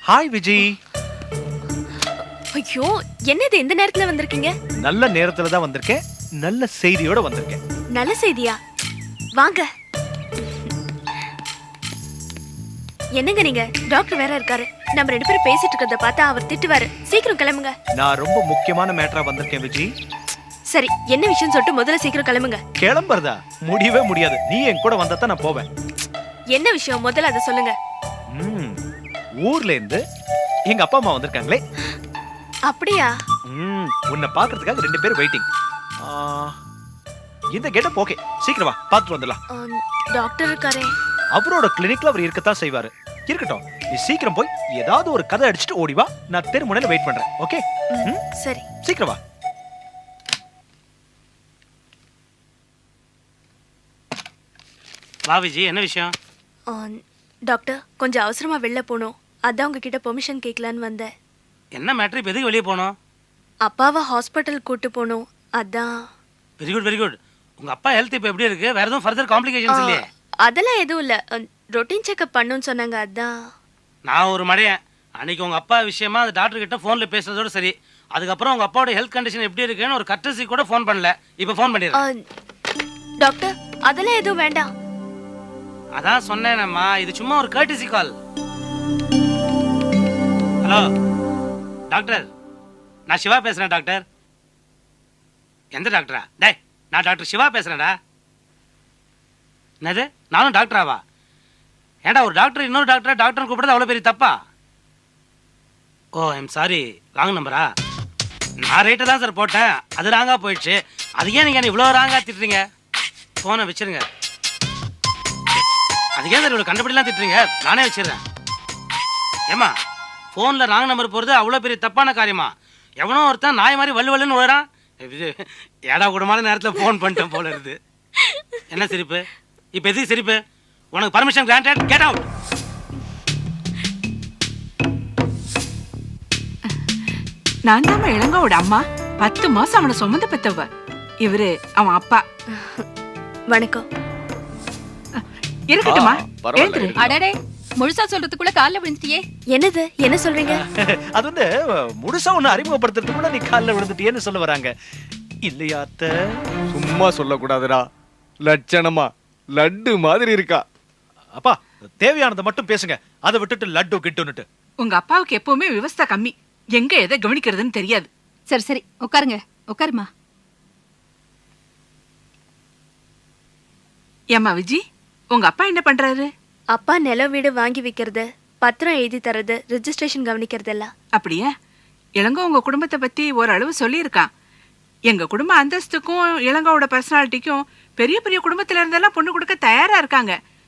Hi Vijay. ஐயோ, என்னது இந்த நேரத்துல வந்திருக்கீங்க? நல்ல நேரத்துல தான் வந்திருக்கேன். நல்ல செய்தியோட வந்திருக்கேன். நல்ல செய்தியா? வாங்க. என்னங்க நீங்க? டாக்டர் வேற இருக்காரு. நம்ம ரெண்டு பேரும் பேசிட்டு இருக்கறத பார்த்தா அவர் திட்டுவாரு. சீக்கிரம் கிளம்புங்க. நான் ரொம்ப முக்கியமான மேட்டரா வந்திருக்கேன் விஜய். சரி, என்ன விஷயம் சொல்லிட்டு முதல்ல சீக்கிரம் கிளம்புங்க. கிளம்புறதா? முடியவே முடியாது. நீ என் கூட வந்தா தான் நான் போவேன். என்ன விஷயம் முதல்ல அதை சொல்லுங்க. ஊர்ல இருந்து எங்க அப்பா அம்மா வந்திருக்காங்களே. அப்படியா? உன்னை பாக்குறதுக்காக ரெண்டு பேரும் வெயிட்டிங். இந்த கெட்டப் ஓகே. சீக்கிரம் வா, பார்த்துட்டு வந்துடலாம். டாக்டர் இருக்காரே. அவரோட கிளினிக்ல அவர் இருக்கத்தான் செய்வாரு. இருக்கட்டும், நீ சீக்கிரம் போய் ஏதாவது ஒரு கதை அடிச்சுட்டு ஓடி வா. நான் தெரு முனையில வெயிட் பண்றேன். ஓகே? சரி, சீக்கிரம் வா. வா விஜய், என்ன விஷயம்? டாக்டர், கொஞ்சம் அவசரமா வெளில போகணும். அதான் உங்ககிட்ட பெர்மிஷன் கேட்கலான்னு வந்தேன். என்ன மேட்ரு? இப்போ எதுக்கு வெளியே போகணும்? அப்பாவை ஹாஸ்பிட்டல் கூட்டு போகணும். அதான். Very good very good. உங்க அப்பா ஹெல்த் இப்போ எப்படி இருக்கு? வேற எதுவும் ஃபர்தர் காம்ப்ளிகேஷன்ஸ் இல்லையே? அதெல்லாம் எதுவும் இல்லை. ரொட்டீன் செக்அப் பண்ணுன்னு சொன்னாங்க. அதான். நான் ஒரு மடையன். அன்னைக்கு உங்க அப்பா விஷயமா அந்த டாக்டர் கிட்ட ஃபோன்ல பேசுறதோட சரி. அதுக்கப்புறம் உங்க அப்பாவோட ஹெல்த் கண்டிஷன் எப்படி இருக்குன்னு ஒரு கர்டசி கூட ஃபோன் பண்ணல. இப்போ ஃபோன் பண்ணிடுறேன். டாக்டர், அதெல்லாம் எதுவும் வேண்டாம். அதான் சொன்னேனம்மா, இது சும்மா ஒரு கர்டசி கால். ஹலோ டாக்டர், நான் சிவா பேசுறேன் டாக்டர். எந்த டாக்டரா? டேய், நான் டாக்டர் சிவா பேசுறேன்டா. என்னது? நானும் டாக்டராவா? ஏன்டா ஒரு டாக்டர் இன்னொரு டாக்டரை டாக்டர் கூப்பிடுறது அவ்வளோ பெரிய தப்பா? ஓ, ஐம் சாரி, ராங் நம்பரா? நான் ரேட்டு தான் சார் போட்டேன், அது ராங்கா போயிடுச்சு. அது ஏன் நீங்கள் இவ்வளோ ராங்கா திட்டுறீங்க? ஃபோனை வச்சிருங்க. அதுக்கே சார் இவ்வளோ கண்டுபிடிலாம் திட்டுறீங்க? நானே வச்சிடுறேன். ஏமா, ஃபோனில் ராங் நம்பர் போகிறது அவ்வளோ பெரிய தப்பான காரியமா? எவனோ ஒருத்தன் நாய் மாதிரி வல்லு வல்லுன்னு விழுறான். இது ஏடா கூடமான நேரத்தில் ஃபோன் பண்ணிட்டேன் போல இருக்குது. என்ன சிரிப்பு? இப்போ எதுக்கு சிரிப்பு? உனக்கு பர்மிஷன் கிராண்டட், கெட் அவுட். நான் தான் இளங்கோட அம்மா. 10 மாசம் அவனை சுமந்து பெத்தவ. இவரு அவன் அப்பா. வணக்கம். இருக்கட்டுமா? அடடே, முழுசா சொல்றதுக்குள்ள கால்ல விழுந்துட்டியே. என்னது? என்ன சொல்றீங்க? அது வந்து முழுசா ஒன்னு அறிமுகப்படுத்துறதுக்கு முன்னாடி நீ கால்ல விழுந்துட்டியேன்னு சொல்ல வராங்க. இல்லையா அத்தை? சும்மா சொல்லக்கூடாதுடா. லட்சணமா லட்டு மாதிரி இருக்கா. அப்பா, தேவையானதை மட்டும் பேசுங்க. அதை விட்டுட்டு லட்டு கிட்டுன்னுட்டு. உங்க அப்பாவுக்கு எப்பவுமே விவசாய கம்மி. எங்க எதை கவனிக்கிறதுன்னு தெரியாது. சரி சரி, உட்காருங்க. உட்காருமா. ஏம்மா விஜி, உங்க அப்பா என்ன பண்றாரு? அப்பா நில வீடு வாங்கி விக்கிறது, பத்திரம் எழுதி தரது, ரெஜிஸ்ட்ரேஷன் கவனிக்கிறதெல்லாம். அப்படியா? இளங்கோ உங்க குடும்பத்தை பத்தி ஓரளவு சொல்லியிருக்கான். எங்க குடும்ப அந்தஸ்துக்கும் இளங்கோவோட பர்சனாலிட்டிக்கும் பெரிய பெரிய குடும்பத்துல இருந்தெல்லாம் பொண்ணு கொடுக்க தயாரா இருக்காங்க.